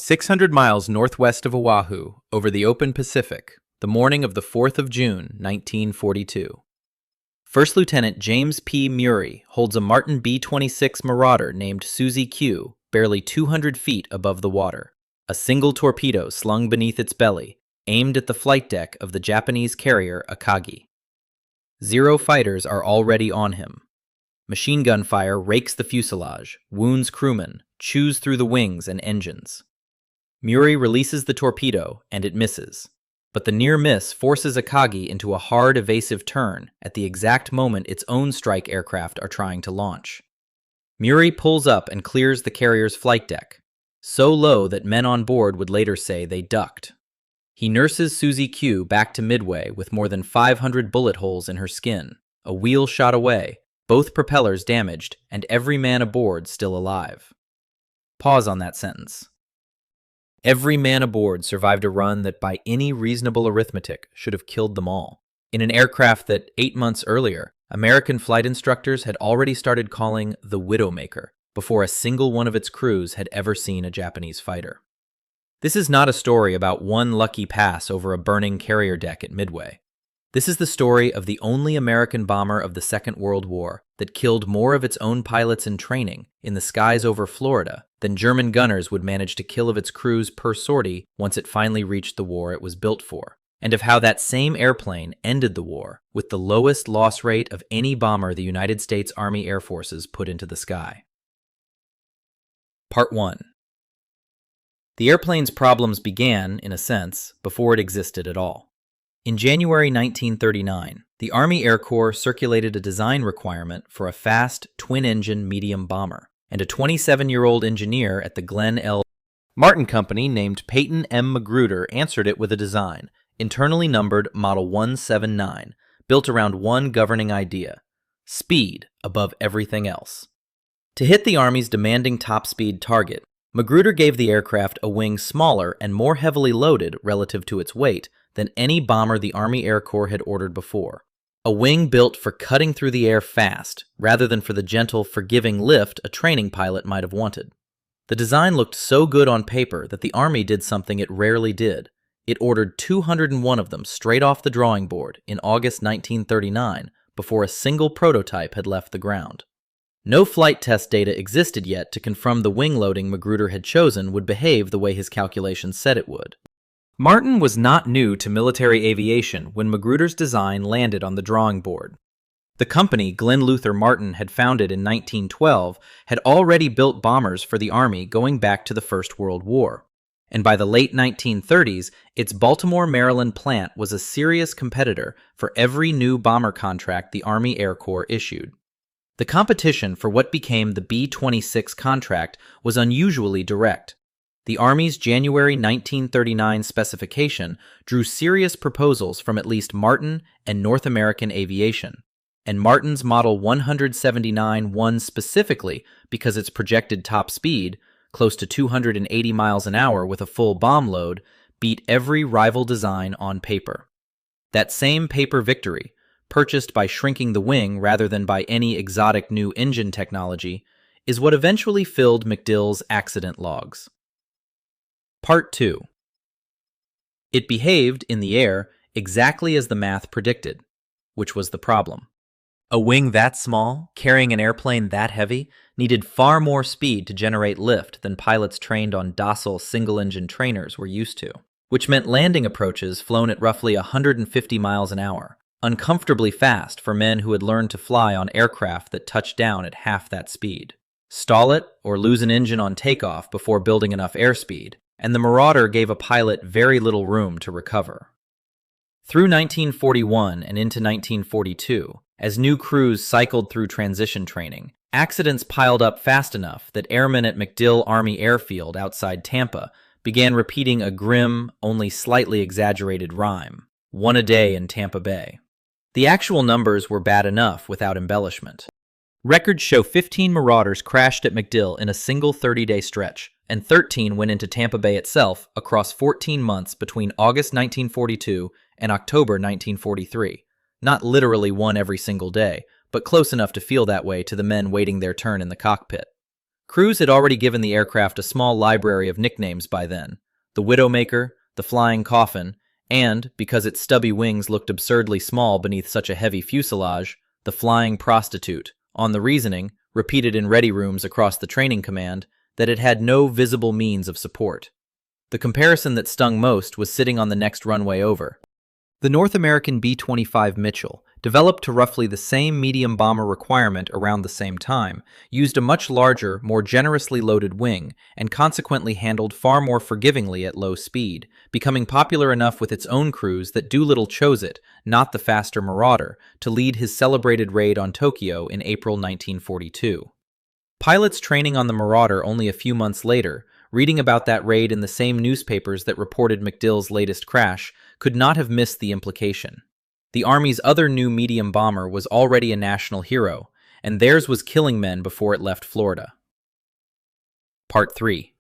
600 miles northwest of Oahu, over the open Pacific, the morning of the 4th of June, 1942. First Lieutenant James P. Muri holds a Martin B-26 Marauder named Susie Q, barely 200 feet above the water. A single torpedo slung beneath its belly, aimed at the flight deck of the Japanese carrier Akagi. 0 fighters are already on him. Machine gun fire rakes the fuselage, wounds crewmen, chews through the wings and engines. Muri releases the torpedo, and it misses. But the near miss forces Akagi into a hard, evasive turn at the exact moment its own strike aircraft are trying to launch. Muri pulls up and clears the carrier's flight deck, so low that men on board would later say they ducked. He nurses Susie Q back to Midway with more than 500 bullet holes in her skin, a wheel shot away, both propellers damaged, and every man aboard still alive. Pause on that sentence. Every man aboard survived a run that by any reasonable arithmetic should have killed them all, in an aircraft that 8 months earlier, American flight instructors had already started calling the Widowmaker, before a single one of its crews had ever seen a Japanese fighter. This is not a story about one lucky pass over a burning carrier deck at Midway. This is the story of the only American bomber of the Second World War that killed more of its own pilots in training in the skies over Florida than German gunners would manage to kill of its crews per sortie once it finally reached the war it was built for, and of how that same airplane ended the war with the lowest loss rate of any bomber the United States Army Air Forces put into the sky. Part 1. The airplane's problems began, in a sense, before it existed at all. In January 1939, the Army Air Corps circulated a design requirement for a fast, twin-engine medium bomber, and a 27-year-old engineer at the Glenn L. Martin Company named Peyton M. Magruder answered it with a design, internally numbered Model 179, built around one governing idea: speed above everything else. To hit the Army's demanding top-speed target, Magruder gave the aircraft a wing smaller and more heavily loaded relative to its weight than any bomber the Army Air Corps had ordered before. A wing built for cutting through the air fast, rather than for the gentle, forgiving lift a training pilot might have wanted. The design looked so good on paper that the Army did something it rarely did. It ordered 201 of them straight off the drawing board in August 1939, before a single prototype had left the ground. No flight test data existed yet to confirm the wing loading Magruder had chosen would behave the way his calculations said it would. Martin was not new to military aviation when Magruder's design landed on the drawing board. The company Glenn Luther Martin had founded in 1912 had already built bombers for the Army going back to the First World War, and by the late 1930s, its Baltimore, Maryland plant was a serious competitor for every new bomber contract the Army Air Corps issued. The competition for what became the B-26 contract was unusually direct. The Army's January 1939 specification drew serious proposals from at least Martin and North American Aviation, and Martin's Model 179 won specifically because its projected top speed, close to 280 miles an hour with a full bomb load, beat every rival design on paper. That same paper victory, purchased by shrinking the wing rather than by any exotic new engine technology, is what eventually filled MacDill's accident logs. Part 2. It behaved, in the air, exactly as the math predicted, which was the problem. A wing that small, carrying an airplane that heavy, needed far more speed to generate lift than pilots trained on docile single-engine trainers were used to, which meant landing approaches flown at roughly 150 miles an hour, uncomfortably fast for men who had learned to fly on aircraft that touched down at half that speed. Stall it, or lose an engine on takeoff before building enough airspeed, and the Marauder gave a pilot very little room to recover. Through 1941 and into 1942, as new crews cycled through transition training, accidents piled up fast enough that airmen at MacDill Army Airfield outside Tampa began repeating a grim, only slightly exaggerated rhyme: one a day in Tampa Bay. The actual numbers were bad enough without embellishment. Records show 15 Marauders crashed at MacDill in a single 30-day stretch, and 13 went into Tampa Bay itself across 14 months between August 1942 and October 1943. Not literally one every single day, but close enough to feel that way to the men waiting their turn in the cockpit. Crews had already given the aircraft a small library of nicknames by then: the Widowmaker, the Flying Coffin, and, because its stubby wings looked absurdly small beneath such a heavy fuselage, the Flying Prostitute, on the reasoning, repeated in ready rooms across the training command, that it had no visible means of support. The comparison that stung most was sitting on the next runway over. The North American B-25 Mitchell, developed to roughly the same medium bomber requirement around the same time, used a much larger, more generously loaded wing, and consequently handled far more forgivingly at low speed, becoming popular enough with its own crews that Doolittle chose it, not the faster Marauder, to lead his celebrated raid on Tokyo in April 1942. Pilots training on the Marauder only a few months later, reading about that raid in the same newspapers that reported MacDill's latest crash, could not have missed the implication. The Army's other new medium bomber was already a national hero, and theirs was killing men before it left Florida. Part 3.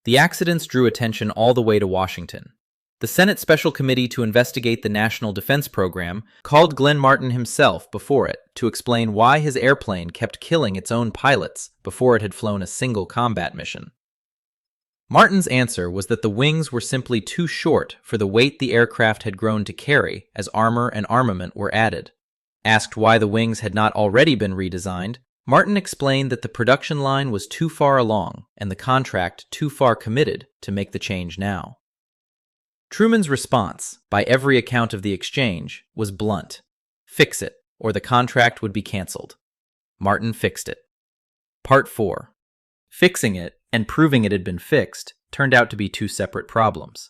The accidents drew attention all the way to Washington. The Senate Special Committee to investigate the National Defense Program called Glenn Martin himself before it to explain why his airplane kept killing its own pilots before it had flown a single combat mission. Martin's answer was that the wings were simply too short for the weight the aircraft had grown to carry as armor and armament were added. Asked why the wings had not already been redesigned, Martin explained that the production line was too far along and the contract too far committed to make the change now. Truman's response, by every account of the exchange, was blunt: fix it, or the contract would be canceled. Martin fixed it. Part 4. Fixing it and proving it had been fixed turned out to be two separate problems.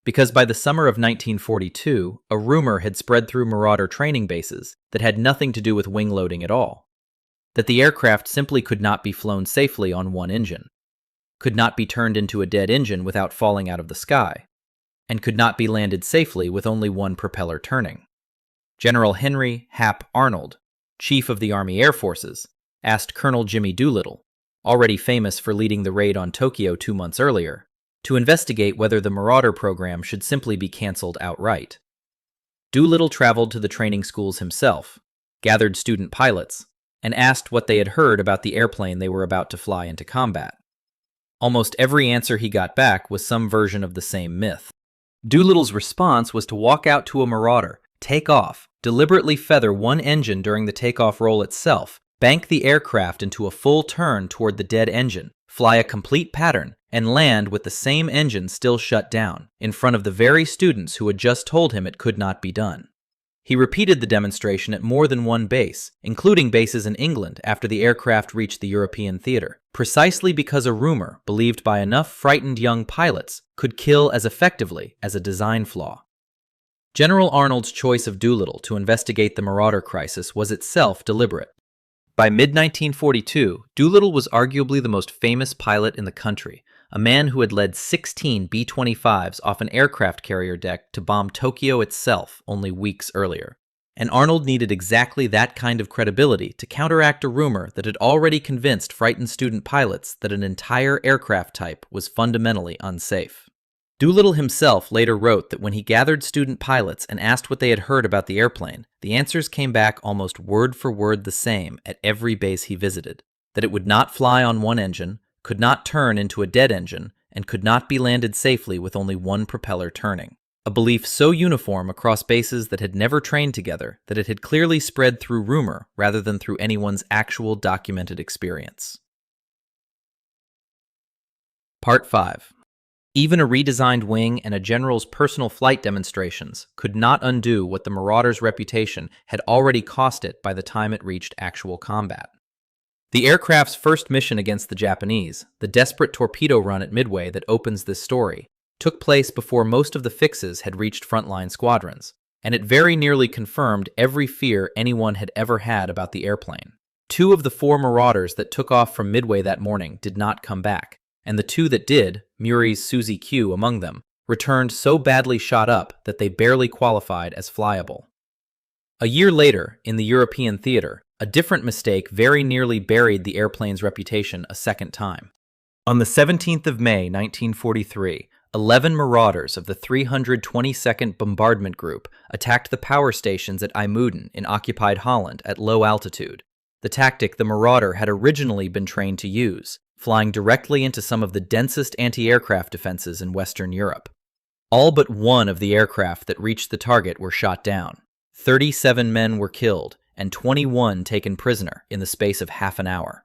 Because by the summer of 1942, a rumor had spread through Marauder training bases that had nothing to do with wing loading at all. That the aircraft simply could not be flown safely on one engine, could not be turned into a dead engine without falling out of the sky, and could not be landed safely with only one propeller turning. General Henry Hap Arnold, Chief of the Army Air Forces, asked Colonel Jimmy Doolittle, already famous for leading the raid on Tokyo 2 months earlier, to investigate whether the Marauder program should simply be canceled outright. Doolittle traveled to the training schools himself, gathered student pilots, and asked what they had heard about the airplane they were about to fly into combat. Almost every answer he got back was some version of the same myth. Doolittle's response was to walk out to a Marauder, take off, deliberately feather one engine during the takeoff roll itself, bank the aircraft into a full turn toward the dead engine, fly a complete pattern, and land with the same engine still shut down, in front of the very students who had just told him it could not be done. He repeated the demonstration at more than one base, including bases in England after the aircraft reached the European theater, precisely because a rumor, believed by enough frightened young pilots, could kill as effectively as a design flaw. General Arnold's choice of Doolittle to investigate the Marauder crisis was itself deliberate. By mid-1942, Doolittle was arguably the most famous pilot in the country, a man who had led 16 B-25s off an aircraft carrier deck to bomb Tokyo itself only weeks earlier. And Arnold needed exactly that kind of credibility to counteract a rumor that had already convinced frightened student pilots that an entire aircraft type was fundamentally unsafe. Doolittle himself later wrote that when he gathered student pilots and asked what they had heard about the airplane, the answers came back almost word for word the same at every base he visited: that it would not fly on one engine, could not turn into a dead engine, and could not be landed safely with only one propeller turning. A belief so uniform across bases that had never trained together that it had clearly spread through rumor rather than through anyone's actual documented experience. Part 5. Even a redesigned wing and a general's personal flight demonstrations could not undo what the Marauder's reputation had already cost it by the time it reached actual combat. The aircraft's first mission against the Japanese, the desperate torpedo run at Midway that opens this story, took place before most of the fixes had reached frontline squadrons, and it very nearly confirmed every fear anyone had ever had about the airplane. 2 of the 4 Marauders that took off from Midway that morning did not come back, and the 2 that did, Muri's Susie Q among them, returned so badly shot up that they barely qualified as flyable. A year later, in the European theater, a different mistake very nearly buried the airplane's reputation a second time. On the 17th of May, 1943, 11 Marauders of the 322nd Bombardment Group attacked the power stations at IJmuiden in occupied Holland at low altitude. the tactic the Marauder had originally been trained to use, flying directly into some of the densest anti-aircraft defenses in Western Europe. All but one of the aircraft that reached the target were shot down. 37 men were killed and 21 taken prisoner in the space of half an hour.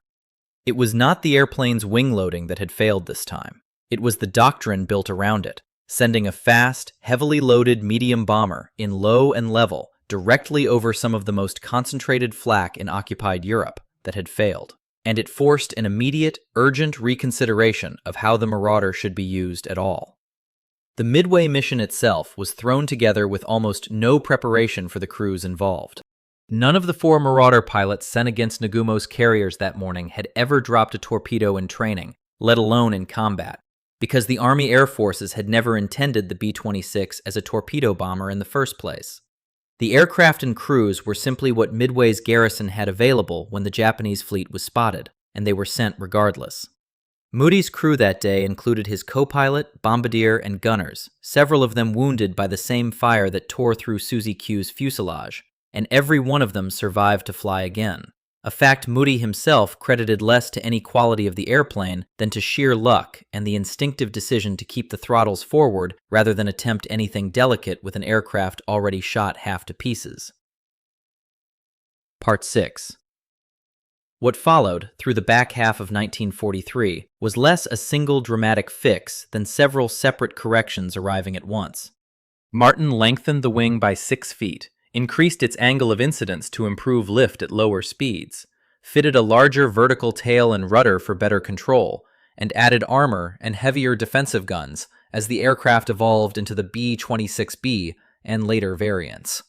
It was not the airplane's wing loading that had failed this time. It was the doctrine built around it, sending a fast, heavily loaded medium bomber in low and level directly over some of the most concentrated flak in occupied Europe that had failed. And it forced an immediate, urgent reconsideration of how the Marauder should be used at all. The Midway mission itself was thrown together with almost no preparation for the crews involved. None of the 4 Marauder pilots sent against Nagumo's carriers that morning had ever dropped a torpedo in training, let alone in combat, because the Army Air Forces had never intended the B-26 as a torpedo bomber in the first place. The aircraft and crews were simply what Midway's garrison had available when the Japanese fleet was spotted, and they were sent regardless. Moody's crew that day included his co-pilot, bombardier, and gunners, several of them wounded by the same fire that tore through Suzy Q's fuselage, and every one of them survived to fly again, a fact Moody himself credited less to any quality of the airplane than to sheer luck and the instinctive decision to keep the throttles forward rather than attempt anything delicate with an aircraft already shot half to pieces. Part 6. What followed, through the back half of 1943, was less a single dramatic fix than several separate corrections arriving at once. Martin lengthened the wing by 6 feet, increased its angle of incidence to improve lift at lower speeds, fitted a larger vertical tail and rudder for better control, and added armor and heavier defensive guns as the aircraft evolved into the B-26B and later variants.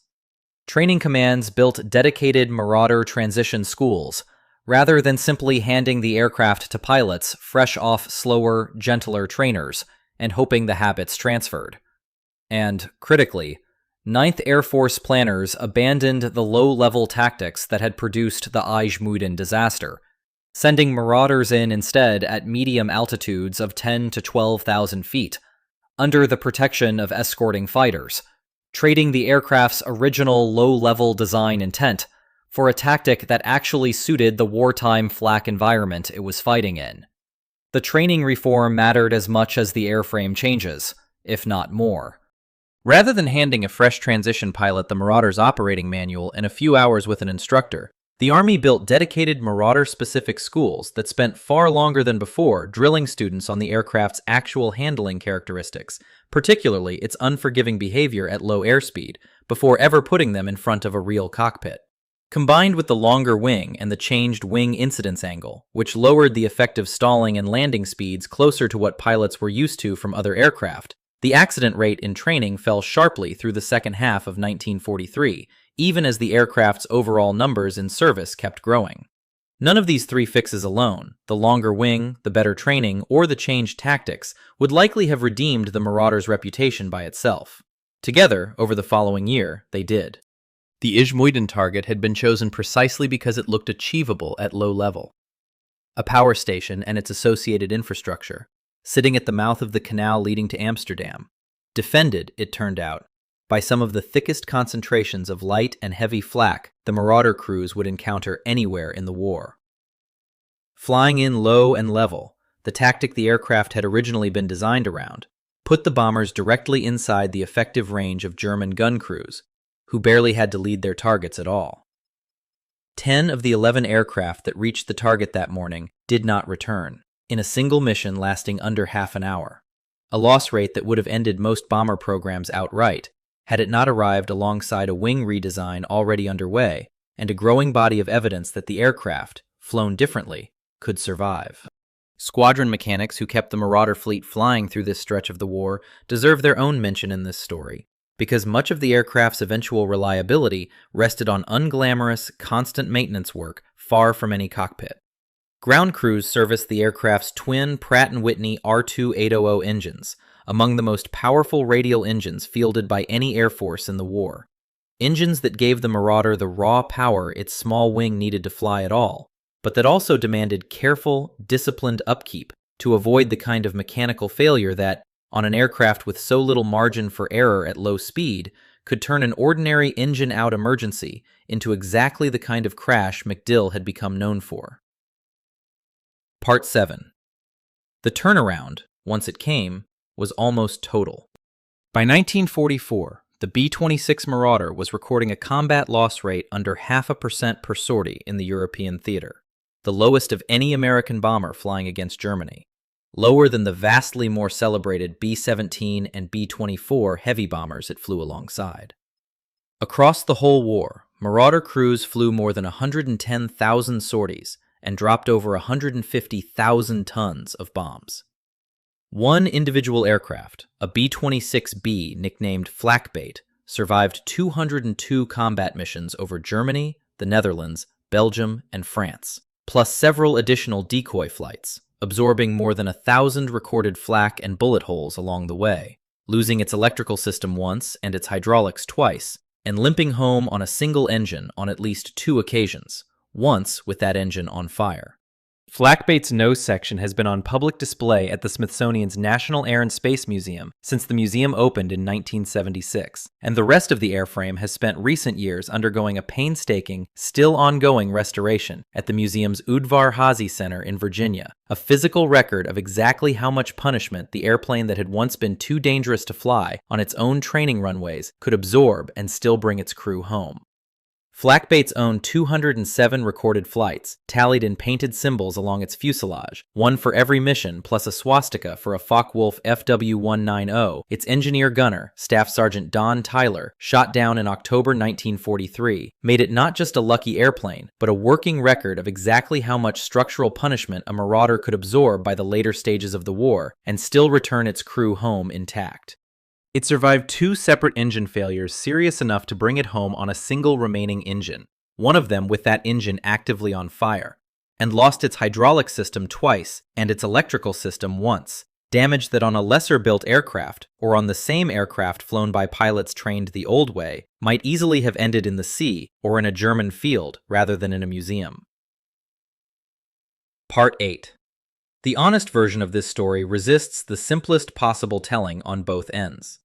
Training commands built dedicated Marauder transition schools, rather than simply handing the aircraft to pilots fresh off slower, gentler trainers and hoping the habits transferred. And, critically, 9th Air Force planners abandoned the low-level tactics that had produced the IJmuiden disaster, sending Marauders in instead at medium altitudes of 10 to 12,000 feet, under the protection of escorting fighters, trading the aircraft's original low-level design intent for a tactic that actually suited the wartime flak environment it was fighting in. The training reform mattered as much as the airframe changes, if not more. Rather than handing a fresh transition pilot the Marauder's operating manual in a few hours with an instructor, the Army built dedicated Marauder-specific schools that spent far longer than before drilling students on the aircraft's actual handling characteristics, particularly its unforgiving behavior at low airspeed, before ever putting them in front of a real cockpit. Combined with the longer wing and the changed wing incidence angle, which lowered the effective stalling and landing speeds closer to what pilots were used to from other aircraft, the accident rate in training fell sharply through the second half of 1943, even as the aircraft's overall numbers in service kept growing. None of these 3 fixes alone, the longer wing, the better training, or the changed tactics, would likely have redeemed the Marauder's reputation by itself. Together, over the following year, they did. The IJmuiden target had been chosen precisely because it looked achievable at low level. A power station and its associated infrastructure, sitting at the mouth of the canal leading to Amsterdam, defended, it turned out, by some of the thickest concentrations of light and heavy flak the Marauder crews would encounter anywhere in the war. Flying in low and level, the tactic the aircraft had originally been designed around, put the bombers directly inside the effective range of German gun crews, who barely had to lead their targets at all. 10 of the 11 aircraft that reached the target that morning did not return, in a single mission lasting under half an hour, a loss rate that would have ended most bomber programs outright, had it not arrived alongside a wing redesign already underway and a growing body of evidence that the aircraft, flown differently, could survive. Squadron mechanics who kept the Marauder fleet flying through this stretch of the war deserve their own mention in this story, because much of the aircraft's eventual reliability rested on unglamorous, constant maintenance work far from any cockpit. Ground crews serviced the aircraft's twin Pratt & Whitney R2-800 engines, among the most powerful radial engines fielded by any Air Force in the war. Engines that gave the Marauder the raw power its small wing needed to fly at all, but that also demanded careful, disciplined upkeep to avoid the kind of mechanical failure that, on an aircraft with so little margin for error at low speed, could turn an ordinary engine-out emergency into exactly the kind of crash MacDill had become known for. Part 7. The turnaround, once it came, was almost total. By 1944, the B-26 Marauder was recording a combat loss rate under 0.5% per sortie in the European theater, the lowest of any American bomber flying against Germany, lower than the vastly more celebrated B-17 and B-24 heavy bombers it flew alongside. Across the whole war, Marauder crews flew more than 110,000 sorties and dropped over 150,000 tons of bombs. One individual aircraft, a B-26B nicknamed Flakbait, survived 202 combat missions over Germany, the Netherlands, Belgium, and France, plus several additional decoy flights, absorbing more than 1,000 recorded flak and bullet holes along the way, losing its electrical system once and its hydraulics twice, and limping home on a single engine on at least 2 occasions, once with that engine on fire. Flakbait's nose section has been on public display at the Smithsonian's National Air and Space Museum since the museum opened in 1976, and the rest of the airframe has spent recent years undergoing a painstaking, still ongoing restoration at the museum's Udvar Hazy Center in Virginia, a physical record of exactly how much punishment the airplane that had once been too dangerous to fly on its own training runways could absorb and still bring its crew home. Flakbait's own 207 recorded flights, tallied in painted symbols along its fuselage, one for every mission plus a swastika for a Focke-Wulf FW-190, its engineer-gunner, Staff Sergeant Don Tyler, shot down in October 1943, made it not just a lucky airplane, but a working record of exactly how much structural punishment a Marauder could absorb by the later stages of the war and still return its crew home intact. It survived 2 separate engine failures serious enough to bring it home on a single remaining engine, one of them with that engine actively on fire, and lost its hydraulic system twice and its electrical system once, damage that on a lesser-built aircraft, or on the same aircraft flown by pilots trained the old way, might easily have ended in the sea or in a German field rather than in a museum. Part 8. The honest version of this story resists the simplest possible telling on both ends.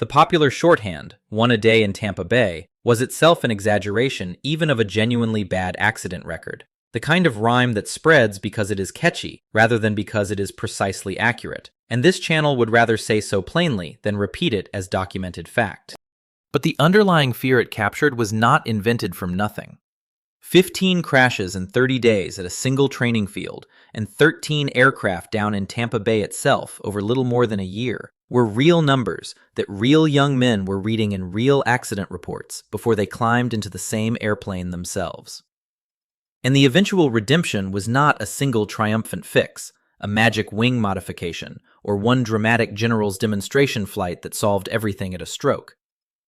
The popular shorthand, 1 a day in Tampa Bay, was itself an exaggeration even of a genuinely bad accident record, the kind of rhyme that spreads because it is catchy rather than because it is precisely accurate, and this channel would rather say so plainly than repeat it as documented fact. But the underlying fear it captured was not invented from nothing. 15 crashes in 30 days at a single training field, and 13 aircraft down in Tampa Bay itself over little more than a year, were real numbers that real young men were reading in real accident reports before they climbed into the same airplane themselves. And the eventual redemption was not a single triumphant fix, a magic wing modification, or one dramatic general's demonstration flight that solved everything at a stroke.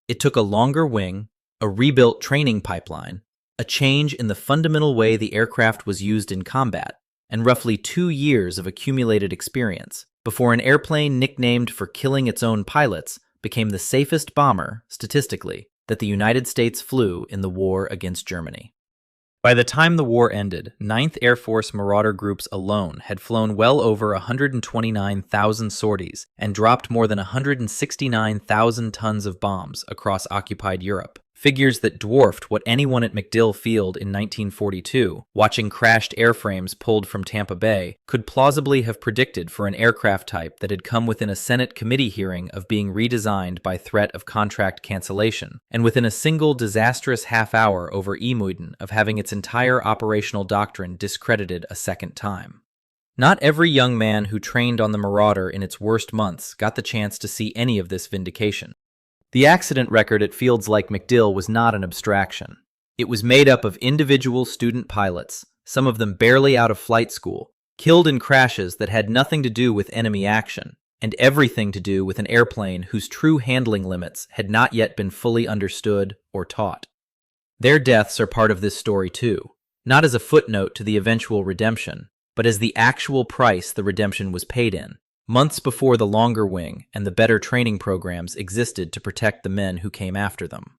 It took a longer wing, a rebuilt training pipeline, a change in the fundamental way the aircraft was used in combat, and roughly 2 years of accumulated experience before an airplane nicknamed for killing its own pilots became the safest bomber, statistically, that the United States flew in the war against Germany. By the time the war ended, 9th Air Force Marauder groups alone had flown well over 129,000 sorties and dropped more than 169,000 tons of bombs across occupied Europe, figures that dwarfed what anyone at MacDill Field in 1942, watching crashed airframes pulled from Tampa Bay, could plausibly have predicted for an aircraft type that had come within a Senate committee hearing of being redesigned by threat of contract cancellation, and within a single disastrous half-hour over Emuiden of having its entire operational doctrine discredited a second time. Not every young man who trained on the Marauder in its worst months got the chance to see any of this vindication. The accident record at fields like MacDill was not an abstraction. It was made up of individual student pilots, some of them barely out of flight school, killed in crashes that had nothing to do with enemy action, and everything to do with an airplane whose true handling limits had not yet been fully understood or taught. Their deaths are part of this story too, not as a footnote to the eventual redemption, but as the actual price the redemption was paid in, months before the longer wing and the better training programs existed to protect the men who came after them.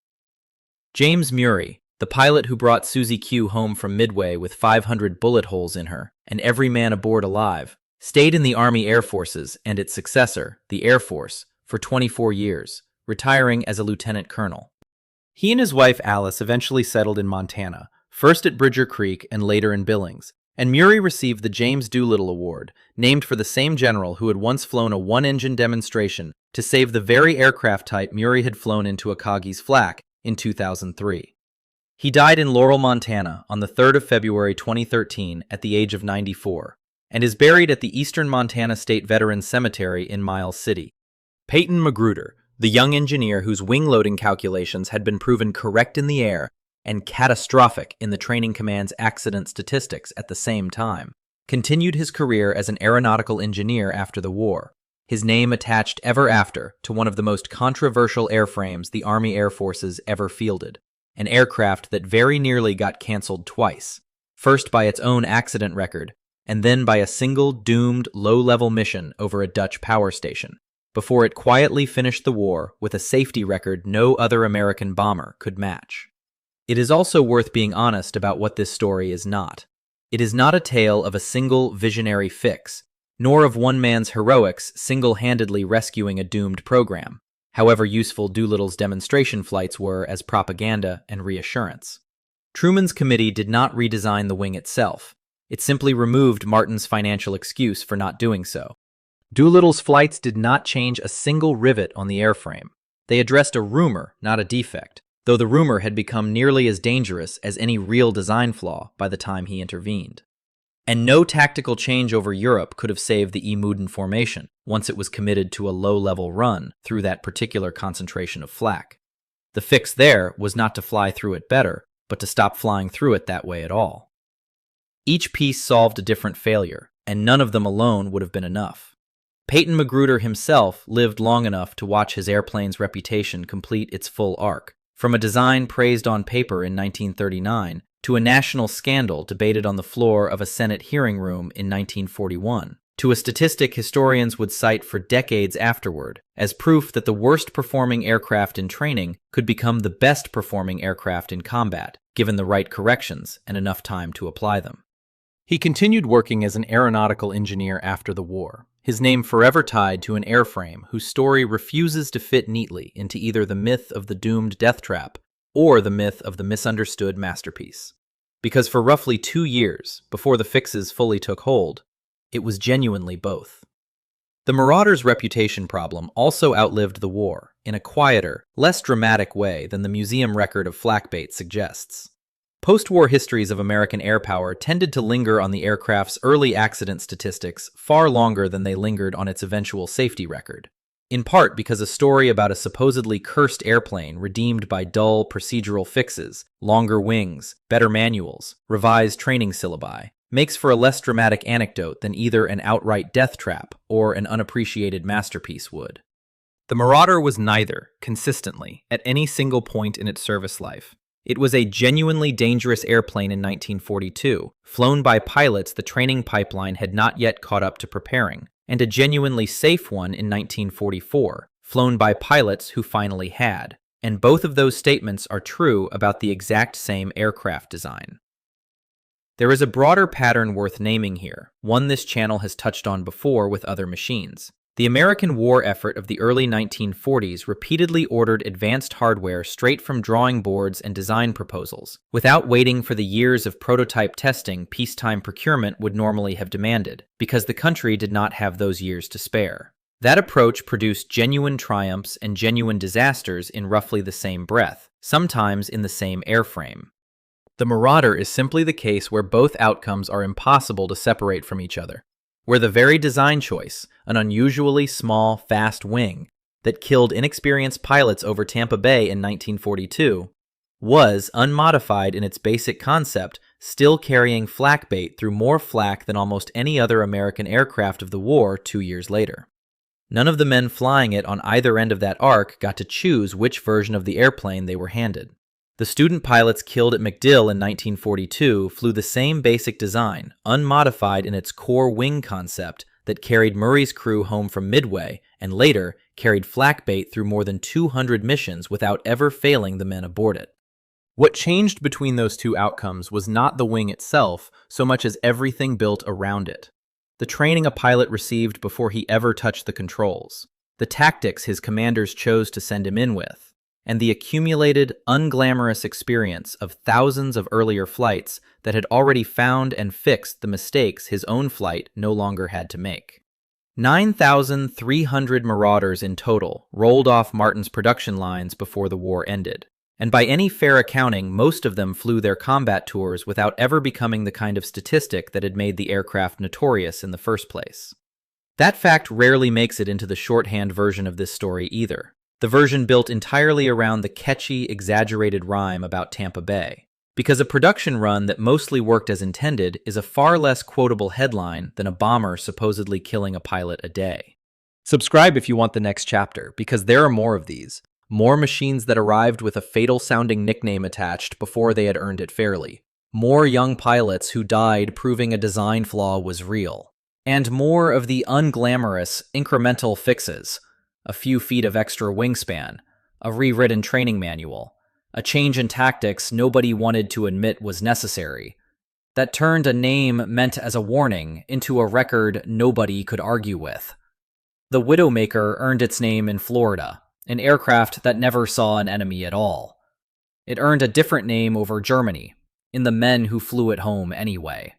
James Muri, the pilot who brought Susie Q home from Midway with 500 bullet holes in her and every man aboard alive, stayed in the Army Air Forces and its successor, the Air Force, for 24 years, retiring as a lieutenant colonel. He and his wife Alice eventually settled in Montana, first at Bridger Creek and later in Billings, and Muri received the James Doolittle Award, named for the same general who had once flown a one-engine demonstration to save the very aircraft type Muri had flown into Akagi's flak in 2003. He died in Laurel, Montana on the 3rd of February 2013 at the age of 94, and is buried at the Eastern Montana State Veterans Cemetery in Miles City. Peyton Magruder, the young engineer whose wing loading calculations had been proven correct in the air and catastrophic in the training command's accident statistics at the same time, continued his career as an aeronautical engineer after the war, his name attached ever after to one of the most controversial airframes the Army Air Forces ever fielded, an aircraft that very nearly got canceled twice, first by its own accident record, and then by a single doomed low-level mission over a Dutch power station, before it quietly finished the war with a safety record no other American bomber could match. It is also worth being honest about what this story is not. It is not a tale of a single visionary fix, nor of one man's heroics single-handedly rescuing a doomed program, however useful Doolittle's demonstration flights were as propaganda and reassurance. Truman's committee did not redesign the wing itself. It simply removed Martin's financial excuse for not doing so. Doolittle's flights did not change a single rivet on the airframe. They addressed a rumor, not a defect, though the rumor had become nearly as dangerous as any real design flaw by the time he intervened. And no tactical change over Europe could have saved the Emuden formation once it was committed to a low-level run through that particular concentration of flak. The fix there was not to fly through it better, but to stop flying through it that way at all. Each piece solved a different failure, and none of them alone would have been enough. Peyton Magruder himself lived long enough to watch his airplane's reputation complete its full arc, from a design praised on paper in 1939 to a national scandal debated on the floor of a Senate hearing room in 1941, to a statistic historians would cite for decades afterward as proof that the worst-performing aircraft in training could become the best-performing aircraft in combat, given the right corrections and enough time to apply them. He continued working as an aeronautical engineer after the war, his name forever tied to an airframe whose story refuses to fit neatly into either the myth of the doomed death trap or the myth of the misunderstood masterpiece. Because for roughly 2 years, before the fixes fully took hold, it was genuinely both. The Marauder's reputation problem also outlived the war, in a quieter, less dramatic way than the museum record of flakbait suggests. Post-war histories of American air power tended to linger on the aircraft's early accident statistics far longer than they lingered on its eventual safety record, in part because a story about a supposedly cursed airplane redeemed by dull procedural fixes, longer wings, better manuals, revised training syllabi, makes for a less dramatic anecdote than either an outright death trap or an unappreciated masterpiece would. The Marauder was neither, consistently, at any single point in its service life. It was a genuinely dangerous airplane in 1942, flown by pilots the training pipeline had not yet caught up to preparing, and a genuinely safe one in 1944, flown by pilots who finally had, and both of those statements are true about the exact same aircraft design. There is a broader pattern worth naming here, one this channel has touched on before with other machines. The American war effort of the early 1940s repeatedly ordered advanced hardware straight from drawing boards and design proposals, without waiting for the years of prototype testing peacetime procurement would normally have demanded, because the country did not have those years to spare. That approach produced genuine triumphs and genuine disasters in roughly the same breath, sometimes in the same airframe. The Marauder is simply the case where both outcomes are impossible to separate from each other, where the very design choice, an unusually small, fast wing that killed inexperienced pilots over Tampa Bay in 1942, was, unmodified in its basic concept, still carrying flak bait through more flak than almost any other American aircraft of the war 2 years later. None of the men flying it on either end of that arc got to choose which version of the airplane they were handed. The student pilots killed at MacDill in 1942 flew the same basic design, unmodified in its core wing concept, that carried Murray's crew home from Midway and later carried flak bait through more than 200 missions without ever failing the men aboard it. What changed between those two outcomes was not the wing itself so much as everything built around it. The training a pilot received before he ever touched the controls. the tactics his commanders chose to send him in with, and the accumulated, unglamorous experience of thousands of earlier flights that had already found and fixed the mistakes his own flight no longer had to make. 9,300 Marauders in total rolled off Martin's production lines before the war ended, and by any fair accounting, most of them flew their combat tours without ever becoming the kind of statistic that had made the aircraft notorious in the first place. That fact rarely makes it into the shorthand version of this story either, the version built entirely around the catchy, exaggerated rhyme about Tampa Bay, because a production run that mostly worked as intended is a far less quotable headline than a bomber supposedly killing a pilot a day. Subscribe if you want the next chapter, because there are more of these. More machines that arrived with a fatal-sounding nickname attached before they had earned it fairly. More young pilots who died proving a design flaw was real. And more of the unglamorous, incremental fixes. A few feet of extra wingspan, a rewritten training manual, a change in tactics nobody wanted to admit was necessary, that turned a name meant as a warning into a record nobody could argue with. The Widowmaker earned its name in Florida, an aircraft that never saw an enemy at all. It earned a different name over Germany, in the men who flew it home anyway.